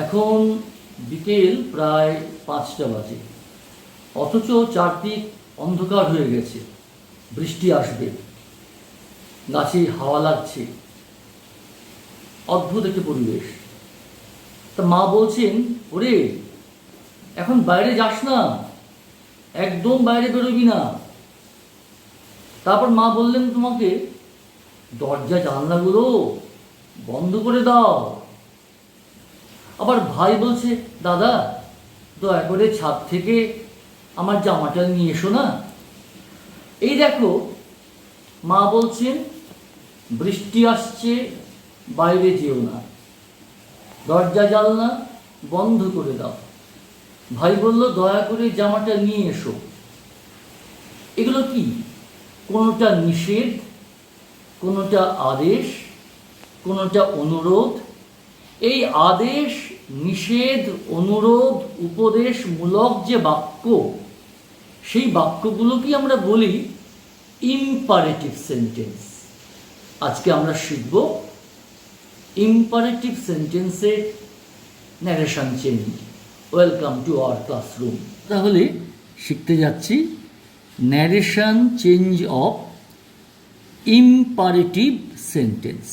এখন বিকেল প্রায় 5টা বাজে, অথচ চারদিক অন্ধকার হয়ে গেছে। বৃষ্টি আসবে, গাছে হাওয়া লাগছে, অদ্ভুত একটা পরিবেশ। তা মা বলছেন, ওরে এখন বাইরে যাস না, একদম বাইরে বেরোবি না। তারপর মা বললেন, তোমাকে দরজা জানলাগুলো বন্ধ করে দাও। আবার ভাই বলছে, দাদা দয়া করে ছাদ থেকে আমার জামাটা নিয়ে এসো না। এই দেখো, মা বলছেন বৃষ্টি আসছে, বাইরে যেও না, দরজা জানলা বন্ধ করে দাও। ভাই বলল, দয়া করে জামাটা নিয়ে এসো। এগুলো কি? কোনোটা নিষেধ, কোনোটা আদেশ, কোনোটা অনুরোধ। এই আদেশ, নিষেধ, অনুরোধ, উপদেশমূলক যে বাক্য, সেই বাক্যগুলোকে আমরা বলি ইম্পারেটিভ সেন্টেন্স। আজকে আমরা শিখব ইম্পারেটিভ সেন্টেন্সের narration change. Welcome to our classroom. তাহলে শিখতে যাচ্ছি narration change of imperative sentence.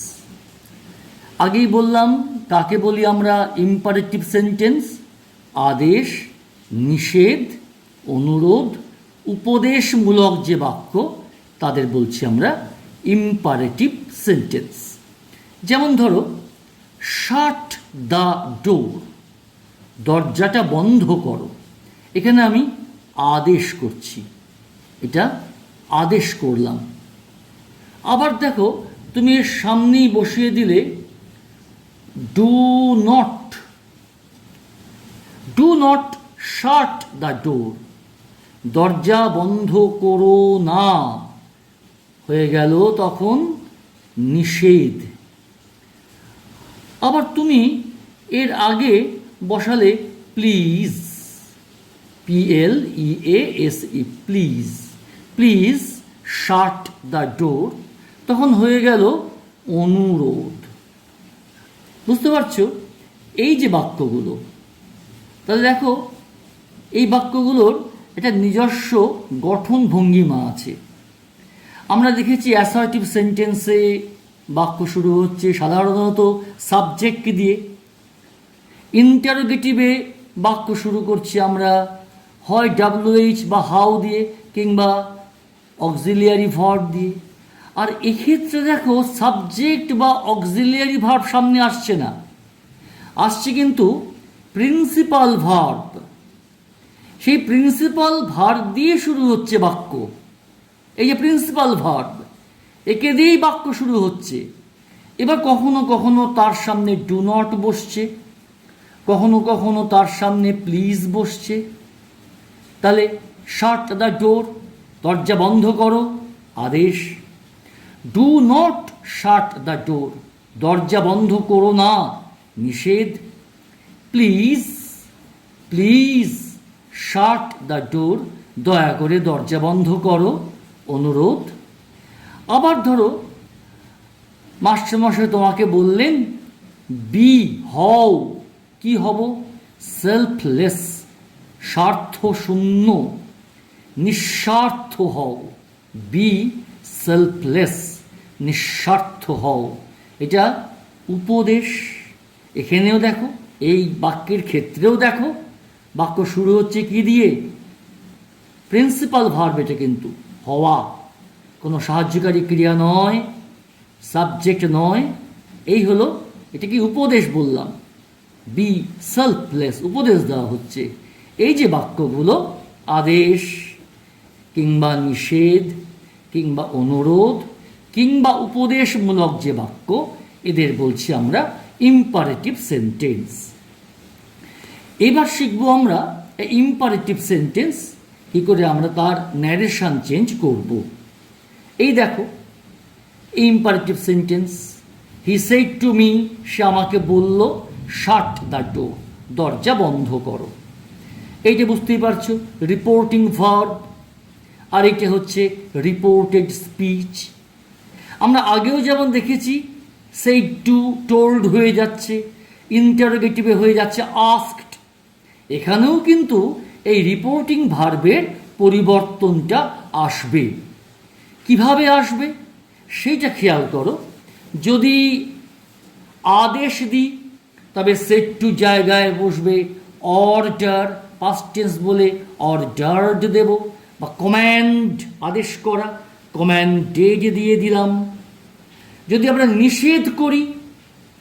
আগেই বললাম কাকে বলি আমরা ইম্পারেটিভ সেন্টেন্স। আদেশ, নিষেধ, অনুরোধ, উপদেশমূলক যে বাক্য, তাদের বলছি আমরা ইম্পারেটিভ সেন্টেন্স। যেমন ধরো, শাট দ্য ডোর, দরজাটা বন্ধ করো। এখানে আমি আদেশ করছি, এটা আদেশ করলাম। আবার দেখো, তুমি এর সামনেই বসিয়ে দিলে ডু নট শাট দ্য ডোর, দরজা বন্ধ করো না, হয়ে গেল তখন নিষেধ। আবার তুমি এর আগে বসালে please, PLEASE, please, please shut the ডোর, তখন হয়ে গেল অনুরোধ। বুঝতে পারছো এই যে বাক্যগুলো? তাহলে দেখো, এই বাক্যগুলোর একটা নিজস্ব গঠন ভঙ্গিমা আছে। আমরা দেখেছি অ্যাসার্টিভ সেন্টেন্সে বাক্য শুরু হচ্ছে সাধারণত সাবজেক্ট দিয়ে। ইন্টারোগেটিভে বাক্য শুরু করছি আমরা হয় WH বা হাউ দিয়ে, কিংবা অক্সিলিয়ারি ভার্ব দিয়ে। আর এক্ষেত্রে দেখো, সাবজেক্ট বা অক্সিলিয়ারি ভার্ব সামনে আসছে না, আসছে কিন্তু প্রিন্সিপাল ভার্ব। সেই প্রিন্সিপাল ভার্ব দিয়ে শুরু হচ্ছে বাক্য। এই যে প্রিন্সিপাল ভার্ব, একে দিয়েই বাক্য শুরু হচ্ছে। এবার কখনো কখনো তার সামনে ডু নট বসছে, কখনো কখনো তার সামনে প্লিজ বসছে। তাহলে শাট দ্য ডোর, দরজা বন্ধ করো, আদেশ। ডু নট শাট দ্য ডোর, দরজা বন্ধ করো না, নিষেধ। প্লিজ, প্লিজ শাট দ্য ডোর, দয়া করে দরজা বন্ধ করো, অনুরোধ। আবার ধরো, মাস্টারমশাই তোমাকে বললেন বি, হও, কি হব? সেলফলেস, স্বার্থ শূন্য, নিঃস্বার্থ হও। বি সেলফলেস, নিঃস্বার্থ হও, এটা উপদেশ। এখানেও দেখো, এই বাক্যের ক্ষেত্রেও দেখো, বাক্য শুরু হচ্ছে কি দিয়ে? Principal verb. এটা কিন্তু হওয়া, কোনো সাহায্যকারী ক্রিয়া নয়, সাবজেক্ট নয়। এই হলো, এটা কি উপদেশ বললাম। বি সেলফলেস, উপদেশ দেওয়া হচ্ছে। এই যে বাক্যগুলো আদেশ কিংবা নিষেধ কিংবা অনুরোধ কিংবা উপদেশমূলক যে বাক্য, এদের বলছি আমরা ইম্পারেটিভ সেন্টেন্স। এবার শিখবো আমরা ইম্পারেটিভ সেন্টেন্স কী করে আমরা তার ন্যারেশন চেঞ্জ করব। এই দেখো, imperative sentence, he said to me, সে আমাকে বলল, শাট দ্য ডোর, দরজা বন্ধ করো। এইটা বুঝতেই পারছো, রিপোর্টিং ভার্ব। আর এটা হচ্ছে রিপোর্টেড স্পিচ। আমরা আগেও যেমন দেখেছি, সেই টু টোল্ড হয়ে যাচ্ছে, ইন্টারোগেটিভে হয়ে যাচ্ছে আস্কড। এখানেও কিন্তু এই রিপোর্টিং ভার্বের পরিবর্তনটা আসবে। কিভাবে আসবে সেইটা খেয়াল করো। যদি আদেশ দিই তবে সেট টু জায়গায় বসবে অর্ডার, পাস্ট টেন্স বলে অর্ডার্ড দেব, বা কম্যান্ড আদেশ করা, কম্যান্ডেড দিয়ে দিলাম। যদি আমরা নিষেধ করি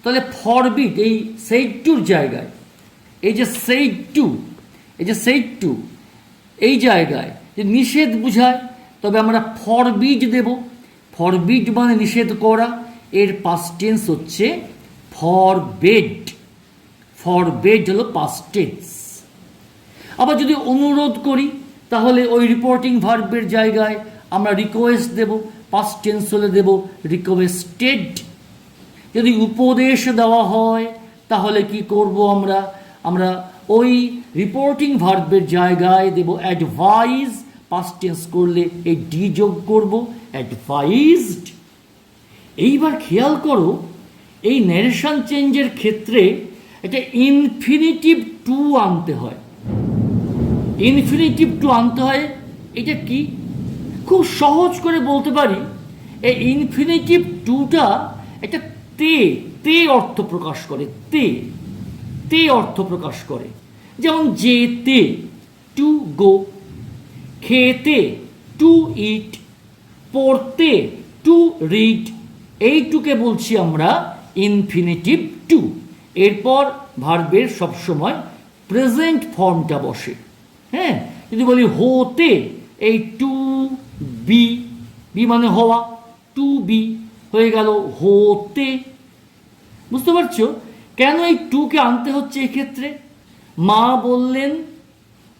তাহলে ফরবিড এই সেট টুর জায়গায়, এই যে সেট টু, এই যে সেট টু এই জায়গায় যে নিষেধ বুঝায় তবে আমরা ফরবিড দেব। ফরবিড মানে নিষেধ করা, এর পাস্ট টেন্স হচ্ছে ফরবেড। ফরবেড হলো পাস্ট টেন্স। আবার যদি অনুরোধ করি তাহলে ওই রিপোর্টিং ভার্বের জায়গায় আমরা রিকোয়েস্ট দেব, পাস্ট টেন্স হলে দেব রিকোয়েস্টেড। যদি উপদেশ দেওয়া হয় তাহলে কি করব আমরা, আমরা ওই রিপোর্টিং ভার্বের জায়গায় দেব অ্যাডভাইজ, পাস্ট টেন্স করলে এই ডি যোগ করব, অ্যাডভাইজড। এইবার খেয়াল করো এই ন্যারেশন চেঞ্জের ক্ষেত্রে একটা ইনফিনিটিভ টু আনতে হয়। ইনফিনিটিভ টু আনতে হয়, এটা কি খুব সহজ করে বলতে পারি, এই ইনফিনিটিভ টুটা একটা তে তে অর্থ প্রকাশ করে, তে তে অর্থ প্রকাশ করে। যেমন যেতে টু গো, খেতে টু ইট, পড়তে টু রিড, এইটুকে বলছি আমরা ইনফিনিটিভ টু। এরপর ভার্বের সবসময় প্রেজেন্ট ফর্মটা বসে। হ্যাঁ, যদি বলি হতে, এই টু বি, বি মানে হওয়া, টু বি হয়ে গেল হতে। বুঝতে পারছো কেন এই টুকে আনতে হচ্ছে এক্ষেত্রে? মা বললেন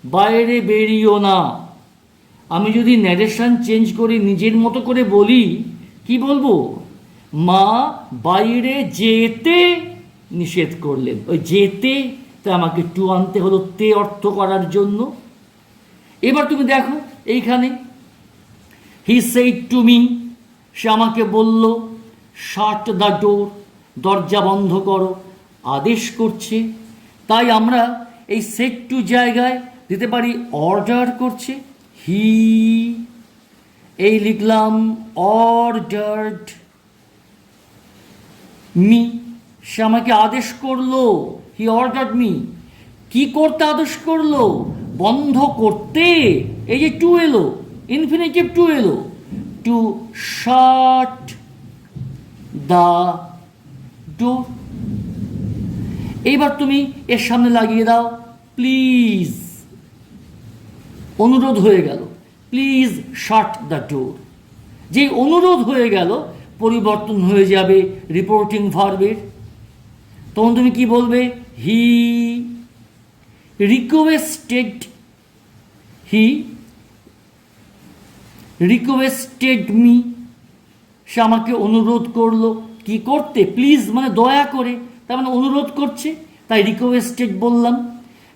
বাইরে বেরিও না। আমি যদি ন্যারেশন চেঞ্জ করে নিজের মতো করে বলি, কি বলবো? মা বাইরে যেতে নিষেধ করলেন। ওই যেতে তা আমাকে টু আনতে হলো তে অর্থ করার জন্য। এবার তুমি দেখো এইখানে হি সেইড টু মি, সে আমাকে বলল শাট দ্য ডোর, দরজা বন্ধ করো, আদেশ করছে। তাই আমরা এই সেট টু জায়গায় দিতে পারি অর্ডার করছে, হি, এই লিখলাম অর্ডার্ড মি, সে আমাকে আদেশ করলো, হি অর্ডার্ড মি। কি করতে আদেশ করলো? বন্ধ করতে। এই যে টু এলো, ইনফিনিটিভ টু এলো, টু শাট দ্য ডোর। এইবার তুমি এর সামনে লাগিয়ে দাও প্লিজ, অনুরোধ হয়ে গেল, প্লিজ শাট দ্য ডোর। যে অনুরোধ হয়ে গেল পরিবর্তন হয়ে যাবে রিপোর্টিং ভার্বের। তখন তুমি কি বলবে? He requested, he requested me, সে আমাকে অনুরোধ করলো। কি করতে? প্লিজ মানে দয়া করে, তার মানে অনুরোধ করছে, তাই রিকোয়েস্টেড বললাম।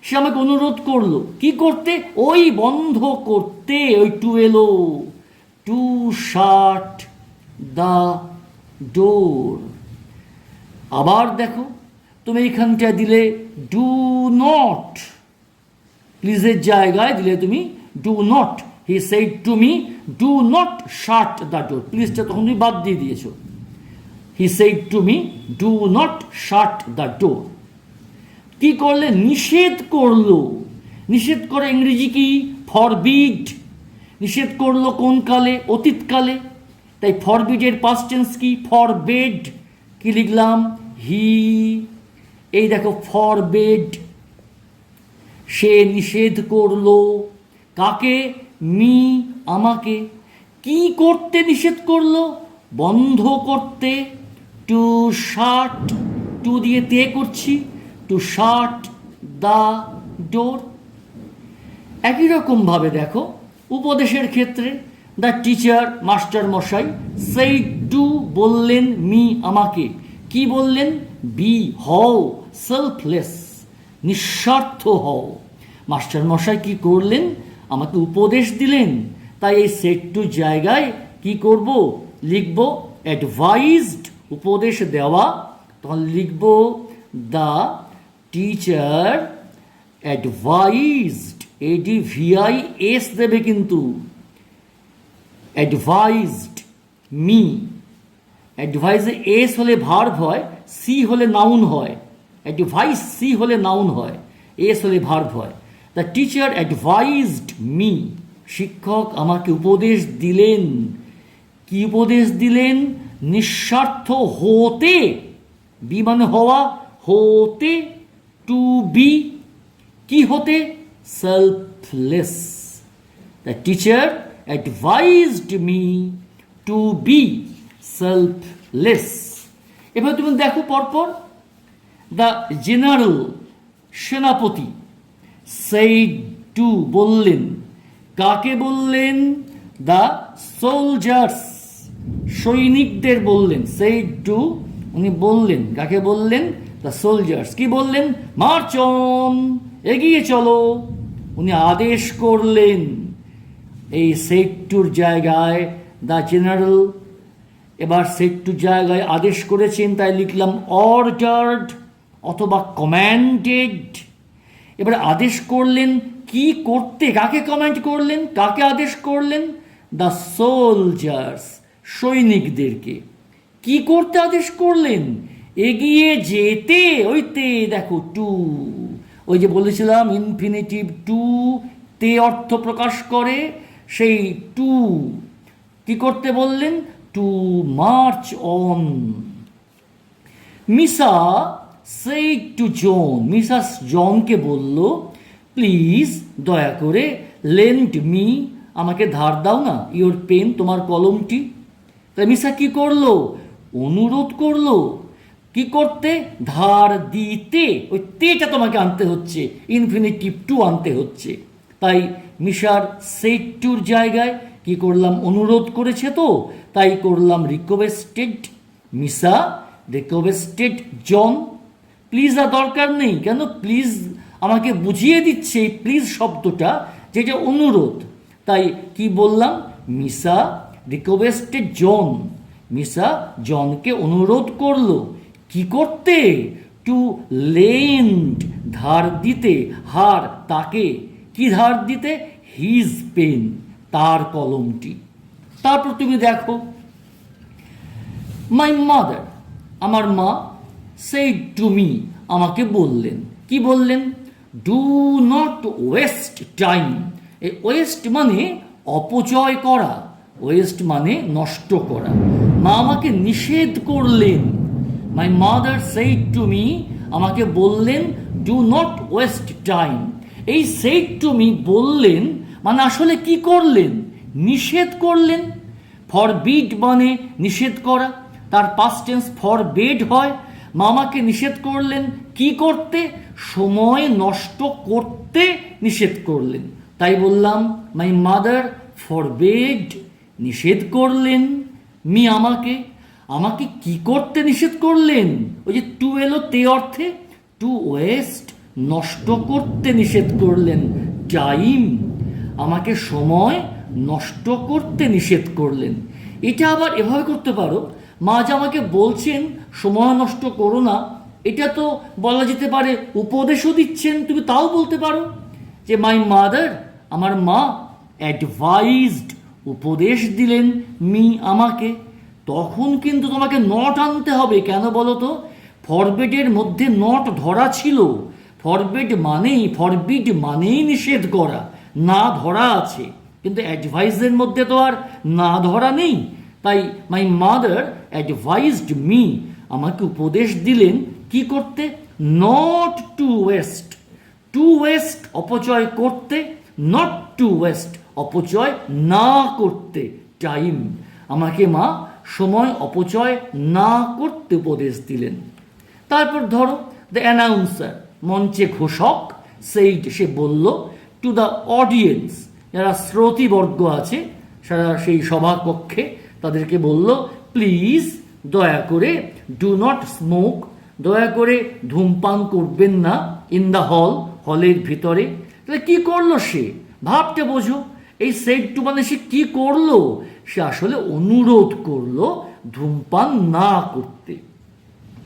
সে আমাকে অনুরোধ করলো কি করতে? ওই বন্ধ করতে, ওই টু এলো, টু শাট দ্য ডোর। আবার দেখো তুমি এইখানটা দিলে ডু নট, প্লিজের জায়গায় দিলে তুমি do not. He said to me do not shut the door, প্লিজটা তখন তুমি বাদ দিয়ে দিয়েছো। He said to me do not shut the door. কি করলে? নিষেধ করলো। নিষেধ করে ইংরেজি কি? ফরবিড। নিষেধ করলো কোন কালে? অতীতকালে। তাই ফরবিডের পাস্ট টেন্স কি? ফরবেড। কি লিখলাম? হি, এই দেখো ফরবেড, সে নিষেধ করলো। কাকে? মি, আমাকে। কি করতে নিষেধ করলো? বন্ধ করতে, টু শাট, টু দিয়ে তে করছি, টু শাট দ্য ডোর। একই রকমভাবে দেখো উপদেশের ক্ষেত্রে, দ্য টিচার, মাস্টার মশাই, সেইড টু বললেন মি, আমাকে। কি বললেন? বি, হও সেলফলেস, নিঃস্বার্থ হও। মাস্টার মশাই কি করলেন? আমাকে উপদেশ দিলেন। তাই এই সেট টু জায়গায় কি করব? লিখব অ্যাডভাইজড, উপদেশ দেওয়া। তখন লিখব দ্য টিচার অ্যাডভাইজড, ADVIS দেবে কিন্তু, অ্যাডভাইজড মি, অ্যাডভাইজে এস হলে ভার্ব হয়, সি হলে নাউন হয়, অ্যাডভাইস সি হলে নাউন হয়, এস হলে ভার্ব হয়। দ্য টিচার অ্যাডভাইজড মি, শিক্ষক আমাকে উপদেশ দিলেন। কি উপদেশ দিলেন? নিঃস্বার্থ হতে, বি মানে হওয়া, হতে, টু বি, কি হতে? Selfless. The teacher advised me to be selfless. এবার তুমি দেখো পরপর, দ্য জেনারেল, সেনাপতি, সেইড টু, বললেন। কাকে বললেন? দ্য সোলজার্স, সৈনিকদের বললেন। সেইড টু, উনি বললেন, কাকে বললেন? The soldiers. কি বললেন? মার্চ অন, এগিয়ে চলো। উনি আদেশ করলেন। এই সেইড টুর জায়গায় দ্য জেনারেল, এবার সেইড টুর জায়গায় আদেশ করেছেন, তাই লিখলাম অর্ডার্ড অথবা কম্যান্ডেড। এবার আদেশ করলেন কি করতে? কাকে কমান্ড করলেন? কাকে আদেশ করলেন? দ্য সোলজার্স, সৈনিকদেরকে। কি করতে আদেশ করলেন? এগিয়ে যেতে। ওইতে দেখো টু, ওই যে বলেছিলাম ইনফিনিটিভ টু তে অর্থ প্রকাশ করে, সেই টু কি করতে বললেন? To march on. Mrs said to John, Mrs জনকে বলল, প্লিজ দয়া করে, লেন্ড মি, আমাকে ধার দাও না, ইওর পেন, তোমার কলমটি। তাই মিসা কি করলো? অনুরোধ করলো। কি করতে? ধার দিতে। ওই তেটা তোমাকে আনতে হচ্ছে, ইনফিনিটিভ টু আনতে হচ্ছে। তাই মিসার সেইড টুর জায়গায় কি করলাম? অনুরোধ করেছে তো, তাই করলাম রিকোয়েস্টেড। মিসা রিকোয়েস্টেড জন। প্লিজ আর দরকার নেই, কেন? প্লিজ আমাকে বুঝিয়ে দিচ্ছে এই প্লিজ শব্দটা, যেটা অনুরোধ। তাই কি বললাম? মিসা রিকোয়েস্টেড জন, মিসা জনকে অনুরোধ করলো। কি করতে? টু লেন্ড, ধার দিতে, হার তাকে, কি ধার দিতে? হিজ পেন, তার কলমটি। তারপর তুমি দেখো, মাই মাদার, আমার মা, সেইড টু মি, আমাকে বললেন। কি বললেন? Do not waste time. এই ওয়েস্ট মানে অপচয় করা, ওয়েস্ট মানে নষ্ট করা। মা আমাকে নিষেধ করলেন। My mother said to me, আমাকে বললেন, ডু নট ওয়েস্ট টাইম। এই সেইড টু মি বললেন মানে আসলে কি করলেন? নিষেধ করলেন। ফরবিড মানে নিষেধ করা, তার পাস্ট টেন্স ফরবেড হয়। মামাকে নিষেধ করলেন কি করতে? সময় নষ্ট করতে নিষেধ করলেন। তাই বললাম মাই মাদার ফরবেড, নিষেধ করলেন মি, আমাকে। আমাকে কি করতে নিষেধ করলেন? ওই যে টু এলো তে অর্থে, টু ওয়েস্ট, নষ্ট করতে নিষেধ করলেন। টাইম, আমাকে সময় নষ্ট করতে নিষেধ করলেন। এটা আবার এভাবে করতে পারো, মা যে আমাকে বলছেন সময় নষ্ট করো না, এটা তো বলা যেতে পারে উপদেশও দিচ্ছেন, তুমি তাও বলতে পারো যে মাই মাদার, আমার মা, অ্যাডভাইজড, উপদেশ দিলেন মি, আমাকে। তখন কিন্তু তোমাকে নট আনতে হবে। কেন বলো তো? ফরবেডের মধ্যে নট ধরা ছিল। ফরবেড মানেই, ফরবিড মানেই নিষেধ করা, না ধরা আছে। কিন্তু অ্যাডভাইজের মধ্যে তো আর না ধরা নেই। তাই মাই মাদার অ্যাডভাইজড মি, আমাকে উপদেশ দিলেন কি করতে? Not to waste, to waste অপচয় করতে, নট টু ওয়েস্ট অপচয় না করতে টাইম। আমাকে মা সময় অপচয় না করতে উপদেশ দিলেন। তারপর ধরো দ্য অ্যানাউন্সার, মঞ্চে ঘোষক, সেইড, সে বলল, টু দ্য অডিয়েন্স, যারা শ্রোতৃবর্গ আছে সারা সেই সভাকক্ষে, তাদেরকে বলল, প্লিজ দয়া করে, ডু নট স্মোক, দয়া করে ধূমপান করবেন না, ইন দ্য হল, হলের ভিতরে। তাহলে কি করলো সে? ভাবতে বোঝো, এই সেইড টু মানে সে কি করলো? সে আসলে অনুরোধ করলো ধূমপান না করতে।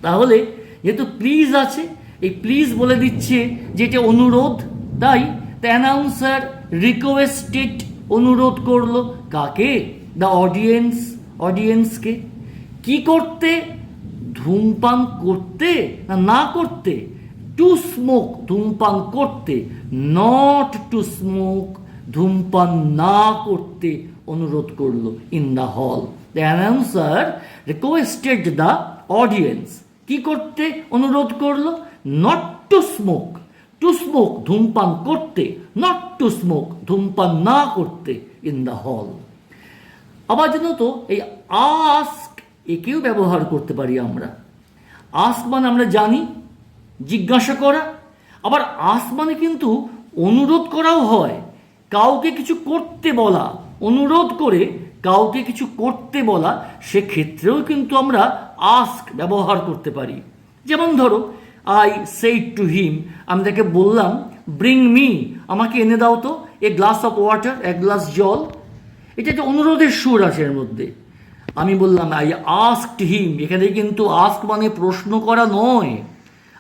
তাহলে যেহেতু প্লিজ আছে, এই প্লিজ বলে দিচ্ছে যে এটা অনুরোধ, তাই দ্য অ্যানাউন্সার রিকোয়েস্টেড, অনুরোধ করলো কাকে? দ্য অডিয়েন্স, অডিয়েন্সকে। কি করতে? ধূমপান করতে না না করতে? টু স্মোক, ধূমপান করতে, নট টু স্মোক, ধূমপান না করতে অনুরোধ করলো in the hall. The announcer requested the audience, কি করতে অনুরোধ করলো? Not to smoke, to smoke ধূমপান করতে, নট টু স্মোক ধূমপান না করতে ইন দ্য হল। আবার জানো তো এই আস্ক, একেও ব্যবহার করতে পারি আমরা। আস্ক মানে আমরা জানি জিজ্ঞাসা করা, আবার আস্ক মানে কিন্তু অনুরোধ করাও হয়, কাউকে কিছু করতে বলা, অনুরোধ করে কাউকে কিছু করতে বলা, সেক্ষেত্রেও কিন্তু আমরা আস্ক ব্যবহার করতে পারি। যেমন ধরো আই সেড টু হিম, আমি তাকে বললাম ব্রিং মি, আমাকে এনে দাও তো এ গ্লাস অফ ওয়াটার, এক গ্লাস জল। এটা একটা অনুরোধের সুর আছে এর মধ্যে। আমি বললাম আই আস্কড হিম, এখানে কিন্তু আস্ক মানে প্রশ্ন করা নয়।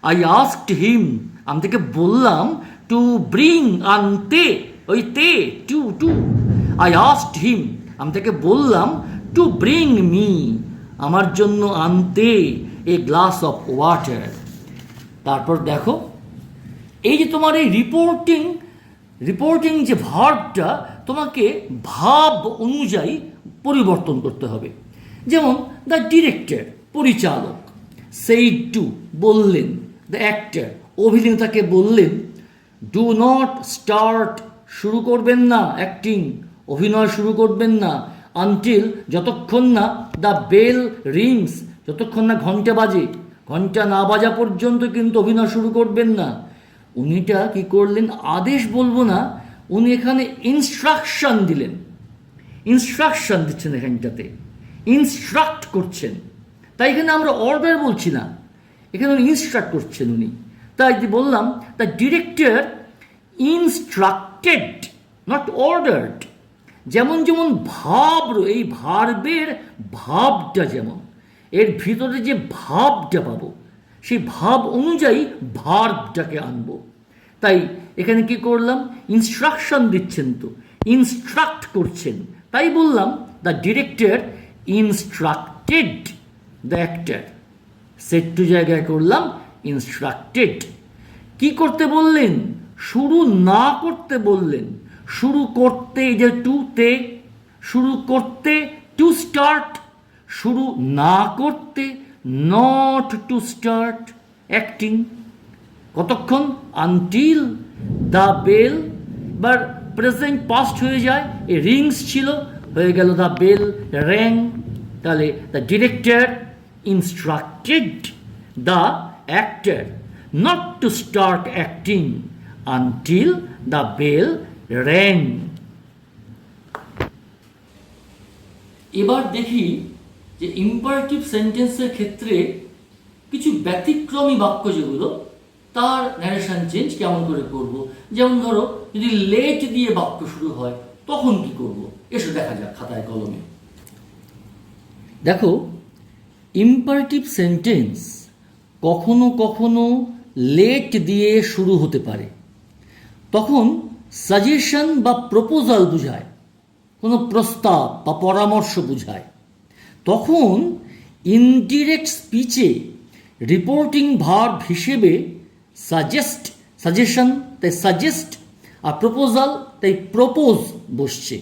আই আস্কড হিম, আমি তাকে বললাম টু ব্রিং, আনতে, ওই তে, to to. I asked him, আমি তাকে বললাম টু ব্রিং মি, আমার জন্য আনতে এ গ্লাস অফ ওয়াটার। তারপর দেখো এই যে তোমার এই রিপোর্টিং, রিপোর্টিং যে ভার্বটা তোমাকে ভাব অনুযায়ী পরিবর্তন করতে হবে। যেমন দ্য ডিরেক্টর, পরিচালক, সেইড টু, বললেন, দ্য অ্যাক্টর, অভিনেতাকে বললেন, ডু নট স্টার্ট, শুরু করবেন না অ্যাক্টিং, অভিনয় শুরু করবেন না, আনটিল, যতক্ষণ না দ্য বেল রিংস, যতক্ষণ না ঘন্টা বাজে, ঘন্টা না বাজা পর্যন্ত কিন্তু অভিনয় শুরু করবেন না। উনিটা কি করলেন? আদেশ বলবো না, উনি এখানে ইনস্ট্রাকশন দিলেন, ইনস্ট্রাকশন দিচ্ছেন, এখানটাতে ইনস্ট্রাক্ট করছেন। তাই এখানে আমরা অর্ডার বলছি না, এখানে উনি ইনস্ট্রাক্ট করছেন উনি। তাই বললাম the director instructed, not ordered. যেমন যেমন ভাব, এই ভার্বের ভাবটা যেমন, এর ভিতরে যে ভাবটা পাবো, সেই ভাব অনুযায়ী ভার্বটাকে আনবো। তাই এখানে কি করলাম? ইনস্ট্রাকশন দিচ্ছেন, তো ইনস্ট্রাক্ট করছেন, তাই বললাম the director instructed the actor. Set to জায়গায় করলাম ইনস্ট্রাক্টেড। কি করতে বললেন? শুরু না করতে বললেন। শুরু করতে, এই যে টু তে, শুরু করতে টু স্টার্ট, শুরু না করতে নট টু স্টার্ট অ্যাক্টিং। কতক্ষণ? আনটিল দ্য বেল, এবার প্রেজেন্ট পাস্ট হয়ে যায়, এ রিংস ছিল, হয়ে গেল দ্য বেল র্যাং। তাহলে the director instructed the actor not to start acting until the bell rang. এবার দেখি যে ইম্পারেটিভ সেন্টেন্সের ক্ষেত্রে কিছু ব্যতিক্রমী বাক্য যেগুলো, তার ন্যারেশন চেঞ্জ কেমন করে করব। যেমন ধরো যদি লেট দিয়ে বাক্য শুরু হয় তখন কি করব, এসে দেখা যাক খাতায় কলমে। দেখো ইম্পারেটিভ সেন্টেন্স কখনো কখনো লেট দিয়ে শুরু হতে পারে, তখন সাজেশন বা প্রপোজাল বোঝায়, কোনো প্রস্তাব বা পরামর্শ বোঝায়। তখন ইনডিরেক্ট স্পিচে রিপোর্টিং ভার্ব হিসেবে সাজেস্ট, সাজেশন তাই সাজেস্ট, আর প্রপোজাল তাই প্রপোজ বসছে।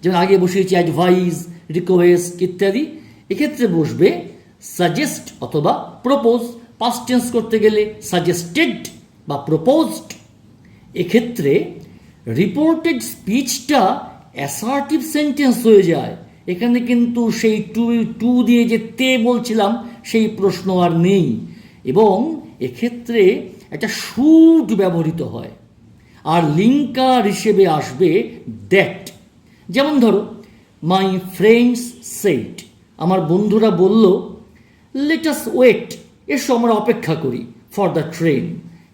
যেমন আগে বসিয়েছি অ্যাডভাইস, রিকোয়েস্ট ইত্যাদি, এক্ষেত্রে বসবে সাজেস্ট অথবা প্রপোজ। পাস্ট টেন্স করতে গেলে সাজেস্টেড বা প্রপোজড। এক্ষেত্রে রিপোর্টেড স্পিচটা অ্যাসার্টিভ সেন্টেন্স হয়ে যায়। এখানে কিন্তু সেই টু দিয়ে যে তে বলছিলাম সেই প্রশ্ন আর নেই, এবং এক্ষেত্রে একটা শুড ব্যবহৃত হয়, আর লিঙ্কার হিসেবে আসবে দ্যাট। যেমন ধরো মাই ফ্রেন্ডস সেড, আমার বন্ধুরা বলল, লেট আস ওয়েট, এসো আমরা অপেক্ষা করি, ফর দ্য ট্রেন,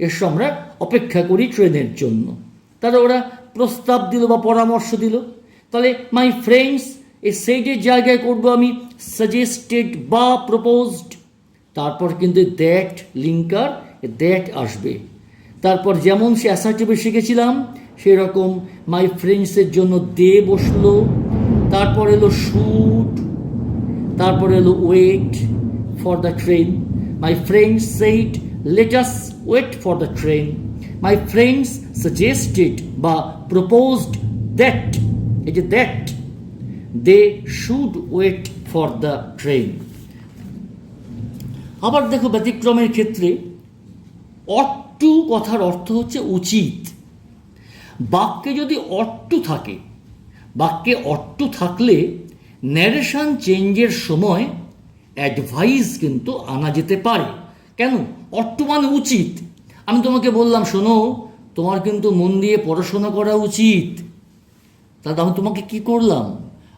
এসো আমরা অপেক্ষা করি ট্রেনের জন্য। তাহলে ওরা প্রস্তাব দিল বা পরামর্শ দিল। তাহলে মাই ফ্রেন্ডস, এই সেইডের জায়গায় করবো আমি সাজেস্টেড বা প্রপোজড। তারপর কিন্তু দ্যাট লিঙ্কার দ্যাট আসবে। তারপর যেমন সে অ্যাসার্টিভে শিখেছিলাম সেই রকম মাই ফ্রেন্ডসের জন্য দে বসলো, তারপর এলো শুড, তারপর এলো wait for the train. My friends said let us wait for the train. My friends suggested বা প্রপোজড দ্যাট, এই যে that, they should wait for the train. আবার দেখো ব্যতিক্রমের ক্ষেত্রে অট টু কথার অর্থ হচ্ছে উচিত। বাক্যে যদি অট টু থাকে, বাক্যে অট টু থাকলে ন্যারেশন চেঞ্জের সময় অ্যাডভাইস কিন্তু আনা যেতে পারে। কেন? অট টু মানে উচিত। আমি তোমাকে বললাম শোনো তোমার কিন্তু মন দিয়ে পড়াশোনা করা উচিত, তাহলে আমি তোমাকে কি করলাম?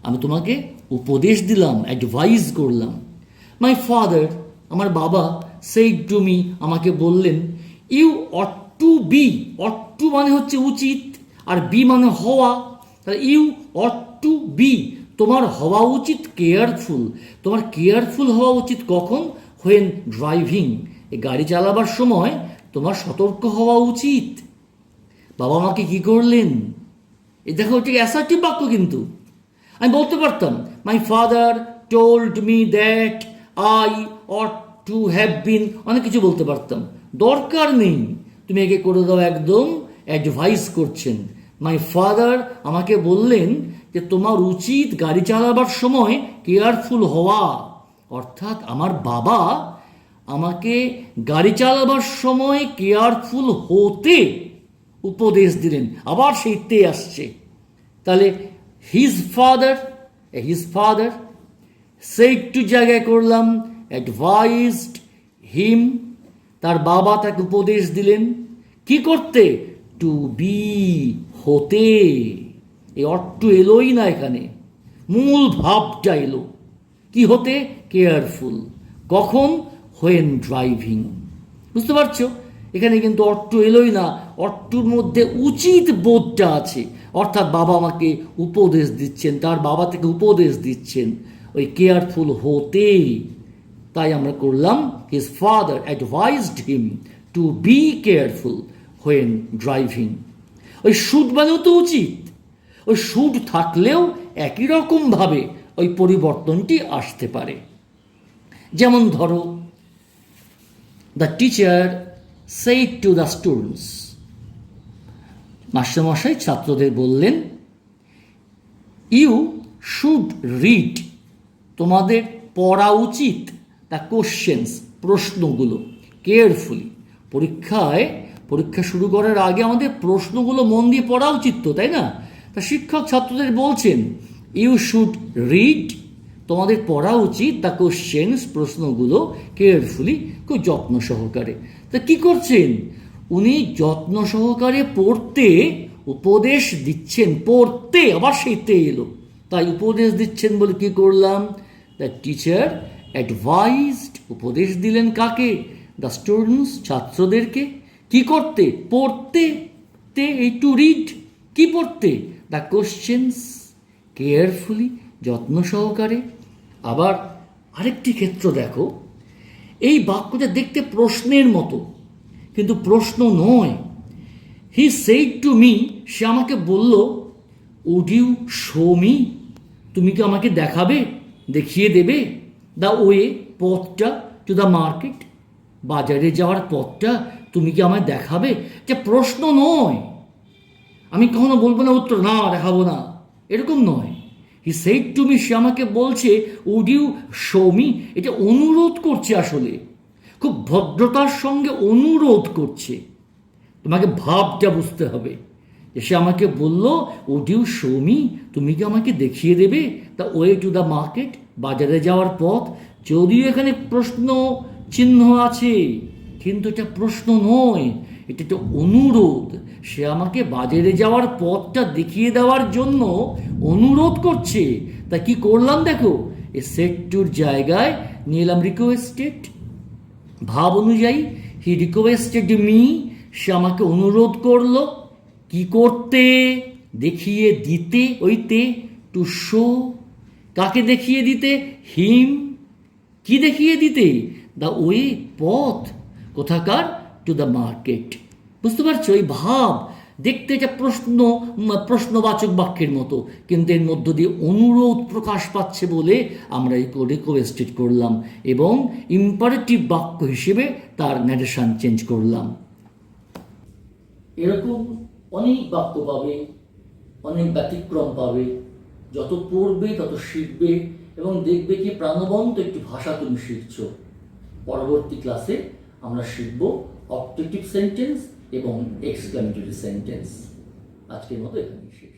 আমি তোমাকে উপদেশ দিলাম, অ্যাডভাইস করলাম। মাই ফাদার, আমার বাবা, সেইড টু মি, আমাকে বললেন, you ought to be, ought to মানে হচ্ছে উচিত, আর বি মানে হওয়া, তাহলে ইউ অট টু বি, তোমার হওয়া উচিত কেয়ারফুল। তোমার কেয়ারফুল হওয়া উচিত কখন? হোয়েন ড্রাইভিং, এই গাড়ি চালাবার সময় তোমার সতর্ক হওয়া উচিত। বাবা আমাকে কি করলেন? এই দেখো ঠিক অ্যাসার্টিভ বাক্য কিন্তু। আমি বলতে পারতাম my father told me that I ought to have been, অনেক কিছু বলতে পারতাম, দরকার নেই। তুমি একে করে দাও একদম অ্যাডভাইস করছেন। মাই ফাদার আমাকে বললেন যে তোমার উচিত গাড়ি চালাবার সময় কেয়ারফুল হওয়া, অর্থাৎ আমার বাবা আমাকে গাড়ি চালাবার সময় কেয়ারফুল হতে উপদেশ দিলেন। আবার সেই তে আসছে, তাহলে হিজ ফাদার সেইড টু জায়গায় করলাম অ্যাডভাইসড হিম, তার বাবা তাকে উপদেশ দিলেন কি করতে? টু বি, হতে। এই অর্থ এলোই না এখানে, মূল ভাবটা এলো কি হতে? কেয়ারফুল। কখন? When driving. বুঝতে পারছো? এখানে কিন্তু অর্থ এলোই না, অর্থর মধ্যে উচিত বোধটা আছে, অর্থাৎ বাবা আমাকে উপদেশ দিচ্ছেন, তার বাবা থেকে উপদেশ দিচ্ছেন ওই কেয়ারফুল হতে। তাই আমরা করলাম his father advised him to be careful when driving. ওই শুড মানেও তো উচিত, ওই শুড থাকলেও একই রকমভাবে ওই পরিবর্তনটি আসতে পারে। যেমন ধরো the teacher said to the students, মাস্টারমশাই ছাত্রদের বললেন ইউ শুড রিড, তোমাদের পড়া উচিত দ্য কোশ্চেন্স, প্রশ্নগুলো, কেয়ারফুলি। পরীক্ষা শুরু করার আগে আমাদের প্রশ্নগুলো মন দিয়ে পড়া উচিত তো, তাই না? তা শিক্ষক ছাত্রদের বলছেন ইউ শুড রিড, তোমাদের পড়া উচিত দ্য কোশ্চেন্স, প্রশ্নগুলো, কেয়ারফুলি, খুব যত্ন সহকারে। তা কি করছেন উনি? যত্ন সহকারে পড়তে উপদেশ দিচ্ছেন, পড়তে আবার সেইতে এলো, তাই উপদেশ দিচ্ছেন বলে কি করলাম? দ্য টিচার অ্যাডভাইসড, উপদেশ দিলেন কাকে? দ্য স্টুডেন্টস, ছাত্রদেরকে। কি করতে? পড়তে। তে এই টু রিড, কি পড়তে? দ্য কোশ্চেন্স, কেয়ারফুলি, যত্ন সহকারে। আবার আরেকটি ক্ষেত্র দেখো, এই বাক্যটা দেখতে প্রশ্নের মতো কিন্তু প্রশ্ন নয়। হি সেইড টু মি, সে আমাকে বলল উড ইউ শো মি, তুমি কি আমাকে দেখাবে, দেখিয়ে দেবে? দ্য ওয়ে, পথটা, টু দ্য মার্কেট, বাজারে যাওয়ার পথটা তুমি কি আমায় দেখাবে? যে প্রশ্ন নয়, আমি কখনো বলবো না উত্তর না দেখাবো না, এরকম নয়। হি সেইড টু মি, সে আমাকে বলছে উড ইউ শো মি, এটা অনুরোধ করছে, আসলে খুব ভদ্রতার সঙ্গে অনুরোধ করছে। তোমাকে ভাবটা বুঝতে হবে যে সে আমাকে বলল উড ইউ শো মি, তুমি কি আমাকে দেখিয়ে দেবে? The way to the market, বাজারে যাওয়ার পথ। যদিও এখানে প্রশ্ন চিহ্ন আছে কিন্তু এটা প্রশ্ন নয়, এটা একটা অনুরোধ। সে আমাকে বাজারে যাওয়ার পথটা দেখিয়ে দেওয়ার জন্য অনুরোধ করছে। তা কি করলাম দেখো, এ সেট টুর জায়গায় নিয়ে এলাম রিকোয়েস্টেড, ভাব অনুযায়ী। হি রিকোয়েস্টেড মি, সে আমাকে অনুরোধ করলো কি করতে? দেখিয়ে দিতে, ওইতে টু শো, কাকে দেখিয়ে দিতে? হিম। কি দেখিয়ে দিতে? দ্য ওয়ে, পথ, কোথাকার? To the market. বুঝতে পারছো? এই ভাব দেখতে এটা প্রশ্নবাচক বাক্যের মতো, কিন্তু এর মধ্য দিয়ে অনুরোধ প্রকাশ পাচ্ছে বলে আমরা এই রিকোয়েস্টেড করলাম এবং ইম্পারেটিভ বাক্য হিসেবে তার ন্যারেশন চেঞ্জ করলাম। এরকম অনেক বাক্য পাবে, অনেক ব্যতিক্রম পাবে। যত পড়বে তত শিখবে এবং দেখবে কি প্রাণবন্ত একটি ভাষা তুমি শিখছো। পরবর্তী ক্লাসে আমরা শিখব অবজেক্টিভ সেন্টেন্স এবং এক্সক্লেমেটরি সেন্টেন্স। আজকের মতো এখানেই শেষ।